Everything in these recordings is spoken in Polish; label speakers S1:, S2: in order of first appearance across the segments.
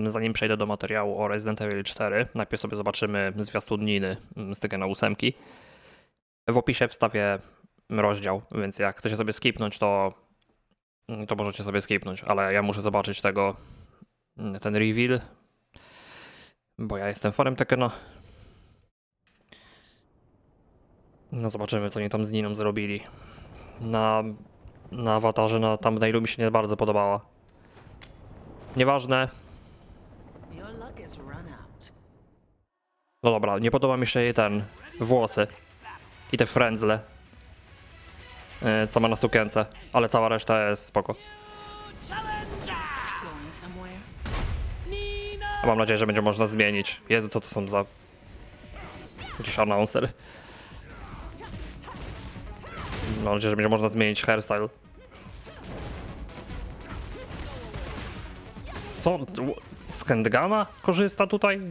S1: Zanim przejdę do materiału o Resident Evil 4, najpierw sobie zobaczymy zwiastuniny z Tekkena 8. W opisie wstawię rozdział, więc jak chcecie sobie skipnąć, to możecie sobie skipnąć, ale ja muszę zobaczyć ten reveal, bo ja jestem fanem Tekkena. No zobaczymy, co oni tam z Niną zrobili. Na awatarze, na thumbnailu mi się nie bardzo podobała. Nieważne. No dobra, nie podoba mi się jej włosy i te frędzle, co ma na sukience, ale cała reszta jest spoko. A mam nadzieję, że będzie można zmienić. Jezu, co to są za jakiś announcer. Mam nadzieję, że będzie można zmienić hairstyle. Co? Z handguna korzysta tutaj?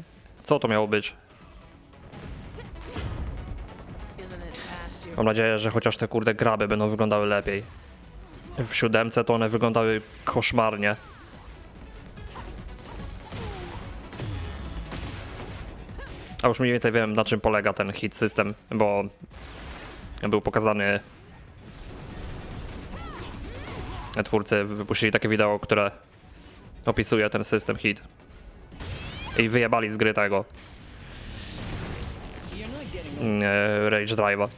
S1: Co to miało być? Mam nadzieję, że chociaż te kurde graby będą wyglądały lepiej. W 7 to one wyglądały koszmarnie. A już mniej więcej wiem, na czym polega ten hit system, bo był pokazany. Twórcy wypuścili takie wideo, które opisuje ten system hit. I wyjebali z gry tego Rage Drive'a.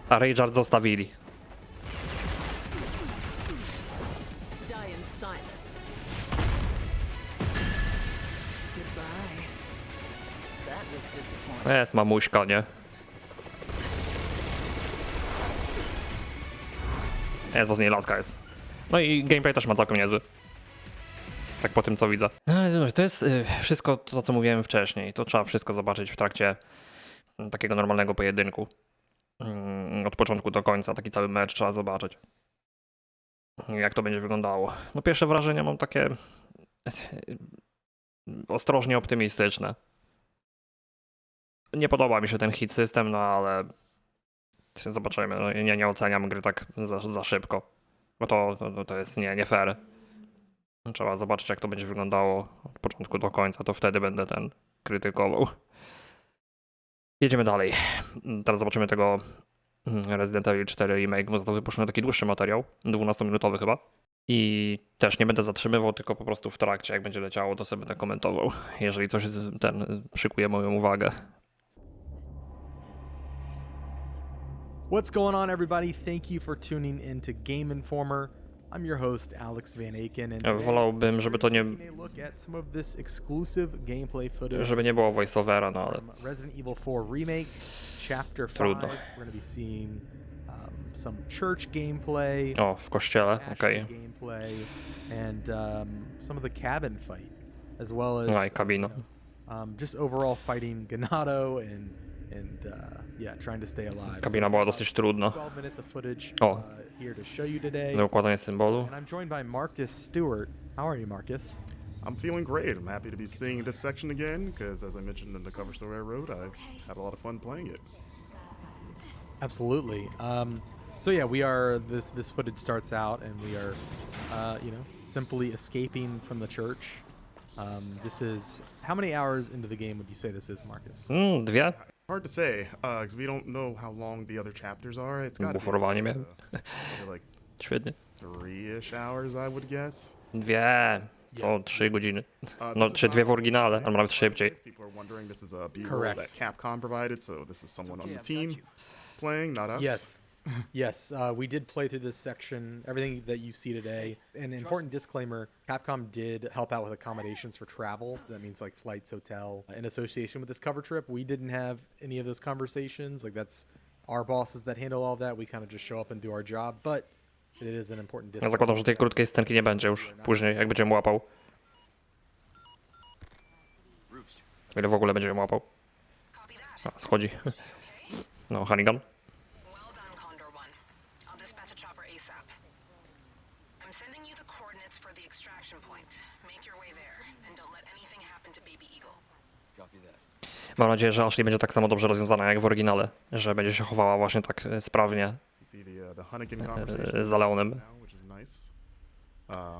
S1: A Rage zostawili. Jest mamuśka, nie? Jest, bo z niej laska jest. No i gameplay też ma całkiem niezły. Tak po tym, co widzę. No ale to jest wszystko to, co mówiłem wcześniej. To trzeba wszystko zobaczyć w trakcie takiego normalnego pojedynku. Od początku do końca, taki cały mecz trzeba zobaczyć. Jak to będzie wyglądało. No pierwsze wrażenia mam takie ostrożnie optymistyczne. Nie podoba mi się ten hit system, no ale zobaczymy. No, nie oceniam gry tak za szybko. Bo to jest nie fair. Trzeba zobaczyć, jak to będzie wyglądało od początku do końca, to wtedy będę krytykował. Jedziemy dalej. Teraz zobaczymy tego Resident Evil 4 Remake, bo za to wypuszczono taki dłuższy materiał, 12-minutowy chyba. I też nie będę zatrzymywał, tylko po prostu w trakcie, jak będzie leciało, to sobie będę komentował, jeżeli coś przykuje moją uwagę.
S2: What's going on, everybody? Thank you for tuning in to Game Informer. I'm your host, Alex Van Aken, and today
S1: Wolałbym, żeby to nie,
S2: taking a look at some of this exclusive gameplay footage
S1: żeby nie było voiceovera, no ale
S2: from Resident Evil 4 Remake, Chapter 5.
S1: Trudno.
S2: We're going to be seeing some church gameplay,
S1: o, w kościele, okej.
S2: gameplay, and some of the cabin fight, as well as
S1: No i kabino.
S2: just overall fighting Ganado and yeah, trying to stay alive.
S1: Kabina była dosyć trudna.
S2: 12 minutes of footage
S1: O.
S2: here to show you today.
S1: Do układania symbolu.
S2: And I'm joined by Marcus Stewart. How are you, Marcus?
S3: I'm feeling great. I'm happy to be seeing this section again because, as I mentioned in the cover story I wrote, I had a lot of fun playing it.
S2: Absolutely. So yeah, we are. This footage starts out, and we are, simply escaping from the church. This is how many hours into the game would you say this is, Marcus?
S1: 2?
S3: Hard to say because we don't know how long the other chapters are. It's got
S1: Buforowanie miałem.
S3: like
S1: Świetnie.
S3: 3-ish hours, I would guess.
S1: 2, co 3 godziny. No, czy 2 w oryginale, albo nawet szybciej.
S3: People are wondering, this is a B-roll
S2: Correct.
S3: that Capcom provided, so this is someone on the team playing, not us.
S2: Yes. Yes, we did play through this section, everything that you see today. An important disclaimer, Capcom did help out with accommodations for travel. That means like flights, hotel. In association with this cover trip, we didn't have any of those conversations. Like that's our bosses that handle all that. We kind of just show up and do our job, but it is an important
S1: Ja
S2: disclaimer.
S1: zakładam, że tej krótkiej scenki nie będzie już później, jak będziemy łapał. Ile w ogóle będziemy łapał. A, schodzi. No, Hannigan. Mam nadzieję, że Ashley będzie tak samo dobrze rozwiązana jak w oryginale, że będzie się chowała właśnie tak sprawnie za Leonem.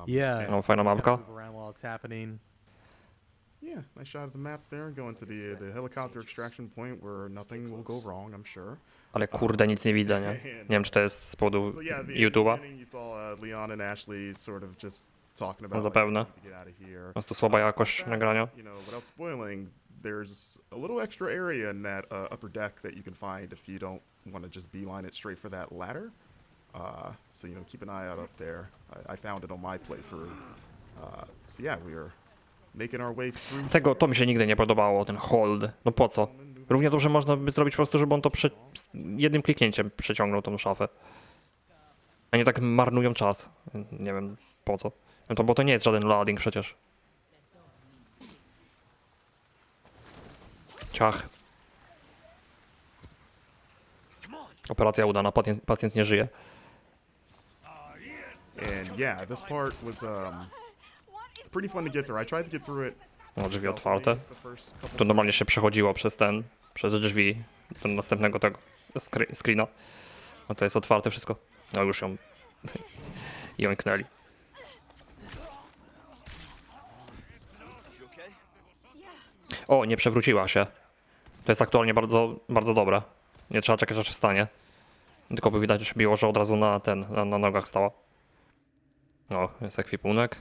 S2: Yeah.
S1: No, fajna mapka.
S2: Move around while it's happening.
S3: Yeah, nice shot of the map there. Going to the helicopter extraction point where nothing will go wrong, I'm sure.
S1: Ale kurde, nic nie widzę, nie? Nie wiem, czy to jest z powodu
S3: So yeah, the
S1: YouTube'a.
S3: beginning you saw Leon and Ashley sort of just talking about
S1: Zapewne.
S3: like, to get out of here.
S1: Po prostu słaba jakość nagrania.
S3: You know, without spoiling, there's a little extra area in that upper deck that you can find if you don't want to just beeline it straight for that ladder. So, you know, keep an eye out up there. I found it on my playthrough. So yeah, we are making our way through.
S1: To mi się nigdy nie podobało, ten hold. No po co? Równie dobrze można by zrobić po prostu, żeby on to jednym kliknięciem przeciągnął tą szafę. A nie tak marnują czas. Nie wiem po co. No to, bo to nie jest żaden loading przecież. Ciach. Operacja udana, pacjent nie żyje.
S3: And yeah, this part was pretty fun to get through. I tried to get through it.
S1: No, drzwi otwarte. Tu normalnie się przechodziło przez drzwi do następnego tego screena. No to jest otwarte wszystko. No już ją jąknęli. O, nie przewróciła się. To jest aktualnie bardzo, bardzo dobre. Nie trzeba czekać, aż wstanie. Tylko by widać było, że od razu na nogach stała. O, jest ekwipunek.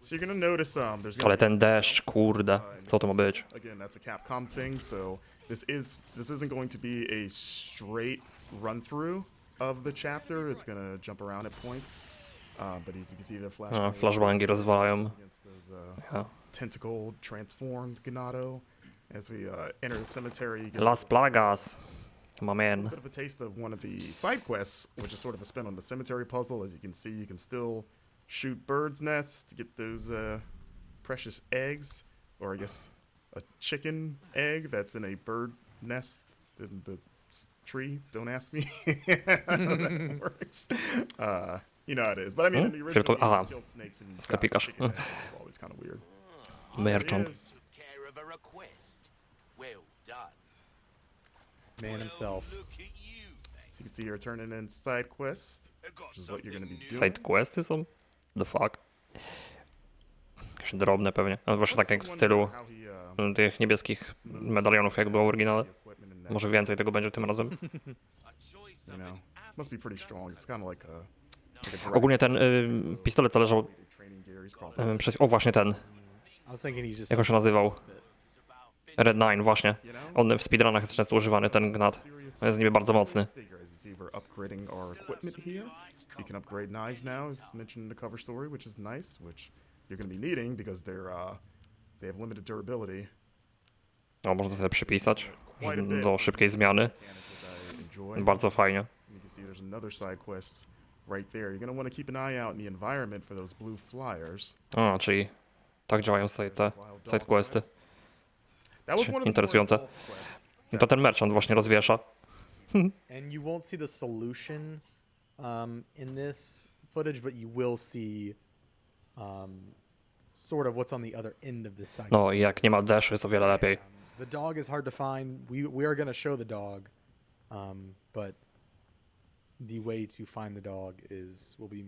S3: So you're gonna notice there's
S1: Ale ten deszcz, kurde, co to ma być?
S3: Again, that's a Capcom thing, so this isn't going to be a straight run through of the chapter. It's gonna jump around at points. But as you can see, the
S1: Flashbangi rozwalają.
S3: against those tentacle transformed Ganado. As we enter the cemetery, you get
S1: Las Plagas. My
S3: a
S1: man.
S3: bit of a taste of one of the side quests, which is sort of a spin on the cemetery puzzle. As you can see, you can still shoot birds' nests to get those precious eggs, or I guess a chicken egg that's in a bird nest in the tree. Don't ask me how that works. You know how it is. But I mean, in the original,
S1: aha.
S3: you killed snakes and got
S1: Sklepikarz.
S3: chicken eggs. It's always kind of weird.
S1: Merchant.
S3: It is.
S4: Care of a request. Well done.
S2: Man himself.
S4: Look at you.
S3: So you can see you're turning in side quests, which is what you're going to be doing.
S1: Side questy są? The fuck? Jakieś drobne pewnie. No właśnie tak jak w stylu tych niebieskich medalionów, jak było w oryginale. Może więcej tego będzie tym razem.
S3: You know, must be pretty strong. It's kind of like a
S1: Ogólnie ten pistolet, co leżał
S3: training gear. He's probably
S1: o właśnie ten,
S2: I was thinking he's just.
S1: jak on się nazywał? Red 9 właśnie. On w speedrunach jest często używany, ten gnat. On jest niby bardzo mocny.
S3: figure. As you see, we're upgrading our equipment here. You can upgrade knives now, as mentioned in the cover story, which is nice, which you're going to be needing because they have limited durability.
S1: O, można sobie przypisać do szybkiej zmiany.
S3: Which I enjoy.
S1: Bardzo fajnie.
S3: You can see there's another side quest right there. You're going to want to keep an eye out in the environment for those blue flyers.
S1: A, czyli tak działają te side questy.
S3: That was one of the
S1: Interesujące.
S3: more involved quests.
S1: I to ten merchant właśnie rozwiesza.
S2: And you won't see the solution in this footage, but you will see sort of what's on the other end of the site.
S1: No i jak nie ma deszu, jest o wiele lepiej.
S2: The dog is hard to find. We are going to show the dog, but the way to find the dog will be,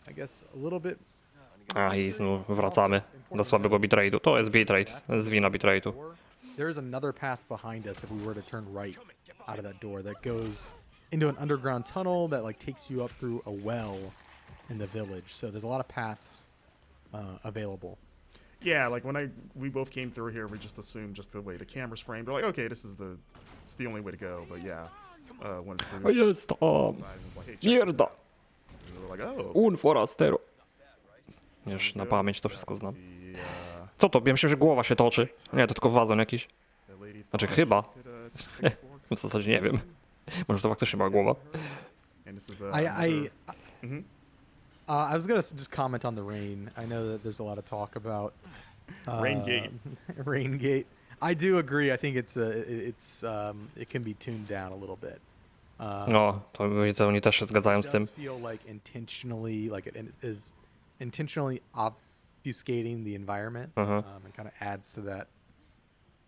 S2: I guess, a little bit.
S1: A i znów wracamy do słabego bitrate'u. To jest bitrate, to jest wina bitrate'u.
S2: There is another path behind us if we were to turn right out of that door that goes into an underground tunnel that like takes you up through a well in the village. So there's a lot of paths available.
S3: Yeah, like when we both came through here, we just assumed just the way the camera's framed. We're like, okay, it's the only way to go. But yeah, when it's
S1: O jest tam! Mierda!
S3: we were like, oh,
S1: Un forastero. Już na pamięć to wszystko znam. Co to? Ja myślę, że głowa się toczy. Nie, to tylko wazon jakiś.
S3: the lady
S1: Znaczy chyba.
S3: thought
S1: W zasadzie nie wiem. Może to faktycznie była głowa.
S3: and this is
S2: I was gonna just comment on the rain. I know that there's a lot of talk about
S3: Raingate.
S2: Raingate. I do agree. I think it can be tuned down a little bit.
S1: No, to widzę, oni też się zgadzają z
S2: It
S1: tym.
S2: does feel like intentionally, like it is intentionally obfuscating the environment, and kind of adds to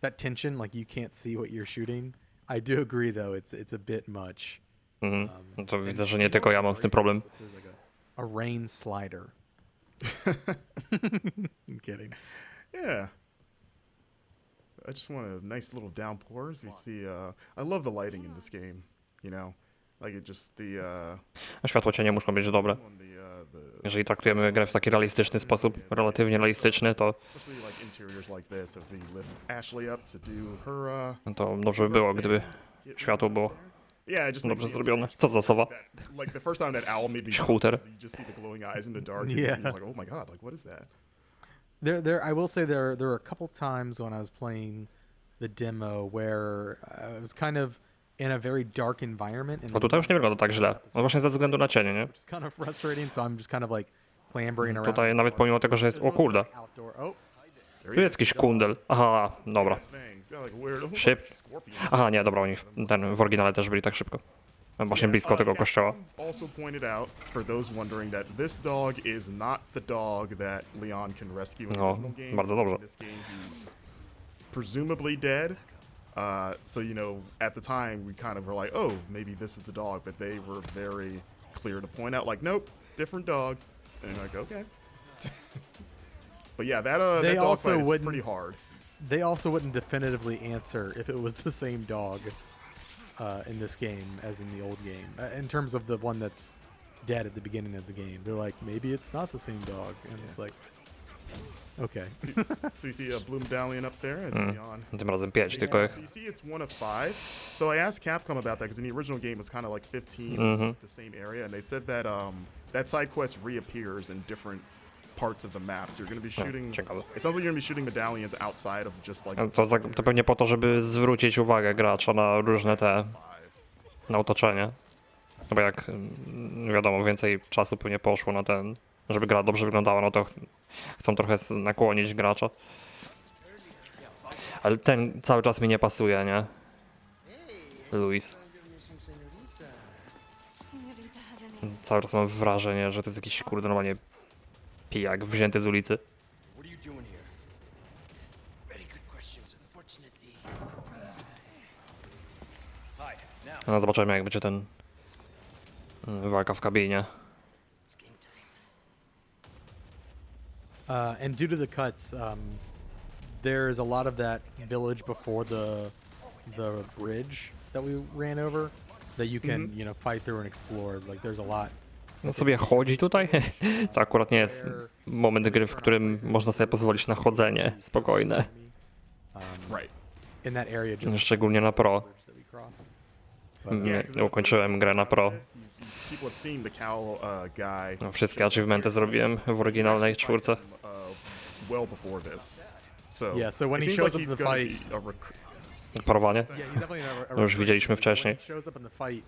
S2: that tension. Like you can't see what you're shooting. I do agree, though. It's a bit much.
S1: No to widzę, że nie tylko ja mam z tym problem.
S2: There's like a rain slider. I'm kidding.
S3: Yeah. I just want a nice little downpour as we see. I love the lighting in this game. You know, like it just the.
S1: Światło cienie muszą być dobre.
S3: On the
S1: Jeżeli traktujemy grę w taki realistyczny sposób, relatywnie realistyczny, to,
S3: especially like interiors like this, if they lift Ashley up to do her.
S1: to dobrze by było, gdyby światło było
S3: Yeah, it just makes
S1: dobrze
S3: the
S1: zrobione.
S3: interaction
S1: Co za sowa?
S3: that, like the first time that owl made me
S1: Shooter.
S3: you just see the glowing eyes in the dark.
S2: Yeah.
S3: And you're like, oh my god, like what is that?
S2: I will say there were a couple times when I was playing the demo where I was kind of in a very dark environment. And
S1: Bo tutaj już nie wygląda tak źle. No właśnie ze względu na cienie, nie?
S2: which is kind of frustrating, so I'm just kind of like clambering around.
S1: Tutaj nawet pomimo tego, że jest... O kurde,
S2: Outdoor. Oh,
S3: There
S1: tu jest jakiś kundel. Aha, dobra.
S3: Things. Yeah, like weird.
S1: Szyb.
S3: Scorpions.
S1: Aha, nie, dobra, oni w oryginale też byli tak szybko. Właśnie blisko tego kościoła.
S3: Also pointed out for those wondering that this dog is not the dog that Leon can rescue in the
S1: No,
S3: original game.
S1: bardzo dobrze.
S3: In this game, he's presumably dead. So you know, at the time we kind of were like, oh, maybe this is the dog, but they were very clear to point out, like, nope, different dog. And you're like, okay. But yeah, that
S2: They
S3: that dog
S2: also
S3: fight is
S2: wouldn't-
S3: pretty hard.
S2: they also wouldn't definitively answer if it was the same dog in this game as in the old game. In terms of the one that's dead at the beginning of the game, they're like, maybe it's not the same dog, and it's like, okay.
S3: So you see a blue medallion up there as Leon.
S1: Tym razem 5, tylko
S3: So you see it's 1 of 5. So I asked Capcom about that because in the original game it was kind of like 15 the same area, and they said that that side quest reappears in different parts of the map. So you're going to be shooting.
S1: ciekawe.
S3: It sounds like you're going to be shooting medallions outside of just like
S1: To pewnie po to, żeby zwrócić uwagę gracza na różne te... na otoczenie. No bo jak wiadomo, więcej czasu pewnie poszło na ten... żeby gra dobrze wyglądała, no to chcą trochę nakłonić gracza. Ale ten cały czas mi nie pasuje, nie? Luis. Cały czas mam wrażenie, że to jest jakiś kurde normalnie pijak wzięty z ulicy.
S4: What are you doing here? Very good questions, unfortunately.
S1: No zobaczymy, jak będzie ten walka w kabinie.
S4: It's game time.
S2: And due to the cuts, there's a lot of that village before the bridge that we ran over that you can, you know, fight through and explore. Like there's a lot.
S1: No sobie chodzi tutaj. To akurat nie jest moment gry, w którym można sobie pozwolić na chodzenie spokojne.
S3: right.
S2: In that area, just
S1: Szczególnie na pro.
S2: bridge that we crossed.
S1: Nie ukończyłem grę na pro.
S3: People have seen the cowl guy.
S1: No, wszystkie achievementy zrobiłem w oryginalnej czwórce.
S3: Well before this. So
S2: Yeah, so when
S3: it
S2: he
S3: seems
S2: shows
S3: like
S2: up
S3: he's
S2: in the
S3: gonna
S2: fight-
S3: be a recruit.
S1: Parowanie?
S2: Yeah, he's definitely a
S1: Już widzieliśmy
S2: When
S1: wcześniej.
S2: he shows up in the fight,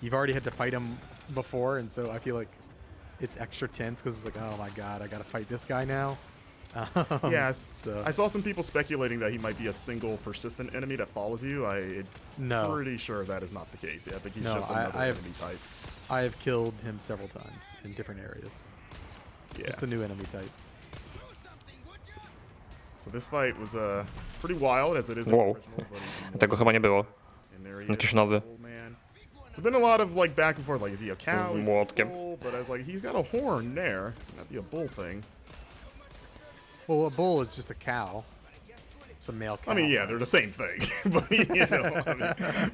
S2: you've already had to fight him before, and so I feel like it's extra tense because it's like, oh my god, I gotta fight this guy now.
S3: Yes.
S2: so-
S3: I saw some people speculating that he might be a single persistent enemy that follows you. I'm
S2: No,
S3: pretty sure that is not the case. Yeah, I think he's
S2: No,
S3: just
S2: I-
S3: another
S2: I have-
S3: enemy type.
S2: I have killed him several times in different areas.
S3: Yeah.
S2: Just a new enemy type.
S3: So this fight was pretty wild as it is in the
S1: Wow.
S3: original, but even
S1: Tego chyba nie było.
S3: more. And there he
S1: Jakiś
S3: is,
S1: nowy.
S3: old man. There's been a lot of like back and forth. Like, is he a cow?
S1: Z
S3: Is he a
S1: młotkiem.
S3: bull? But I was like, he's got a horn there. Might be a bull thing.
S2: Well, a bull is just a cow. It's a male cow.
S3: I mean, yeah, they're the same thing. But you know,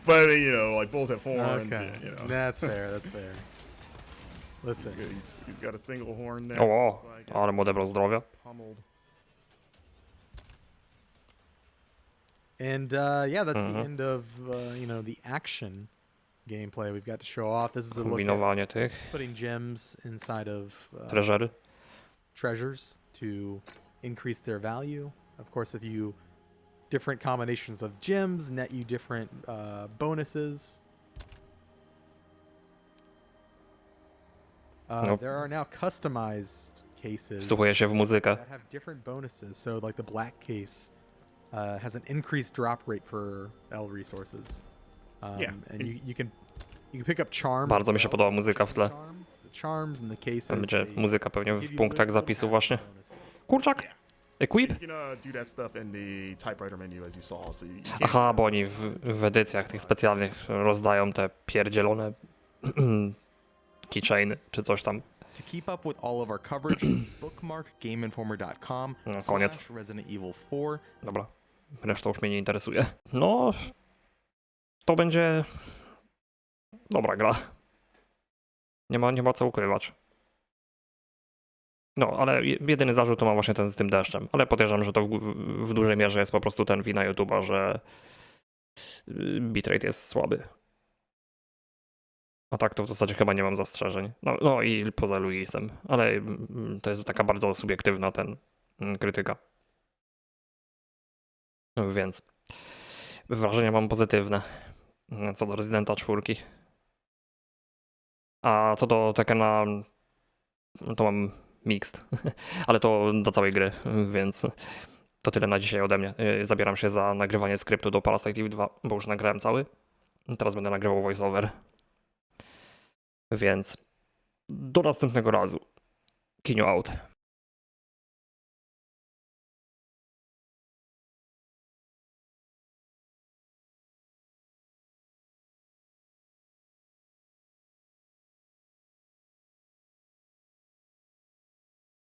S3: but you know, like bulls have horns.
S2: Okay,
S3: You know,
S2: that's fair. That's fair. Listen,
S3: he's got a single horn there.
S1: O,
S3: looks like.
S1: ale mu odebrał zdrowia.
S3: Pummeled.
S2: and yeah, that's the end of you know, the action gameplay we've got to show off. This is a look at
S1: Kombinowanie tych
S2: putting gems inside of
S1: treasury.
S2: treasures to increase their value. Of course, if you different combinations of gems net you different bonuses.
S1: Nope.
S2: There are now customized cases
S1: Wsłuchuję się w muzykę.
S2: that have different bonuses. So, like the black case has an increased drop rate for L resources.
S3: Yeah.
S2: And you can pick up charms.
S1: Bardzo
S2: as
S1: mi się
S2: well.
S1: podoba muzyka w tle.
S2: The charms and the cases.
S1: Będzie
S2: they
S1: muzyka pewnie
S2: give
S1: w
S2: you
S1: punktach
S2: little
S1: zapisu
S2: extra
S1: właśnie.
S2: bonuses.
S1: Kurczak! Equip?
S3: You can do that stuff in the typewriter menu as you saw. So you can't
S1: Aha, bo oni w edycjach tych specjalnych rozdają te pierdzielone keychainy czy coś tam.
S5: To keep up with all of our coverage, bookmark gameinformer.com
S1: No, koniec.
S5: /Resident Evil 4.
S1: Dobra, reszta już mnie nie interesuje. No, to będzie dobra gra. Nie ma co ukrywać. No, ale jedyny zarzut to mam właśnie ten z tym deszczem. Ale podejrzewam, że to w dużej mierze jest po prostu ten wina YouTube'a, że bitrate jest słaby. A tak to w zasadzie chyba nie mam zastrzeżeń. No i poza Luisem, ale to jest taka bardzo subiektywna krytyka. Więc wrażenia mam pozytywne co do Residenta 4. A co do Tekkena, to mam mixed, ale to do całej gry, więc to tyle na dzisiaj ode mnie. Zabieram się za nagrywanie skryptu do Parasite Eve 2, bo już nagrałem cały. Teraz będę nagrywał voiceover. Więc do następnego razu. Kinio out.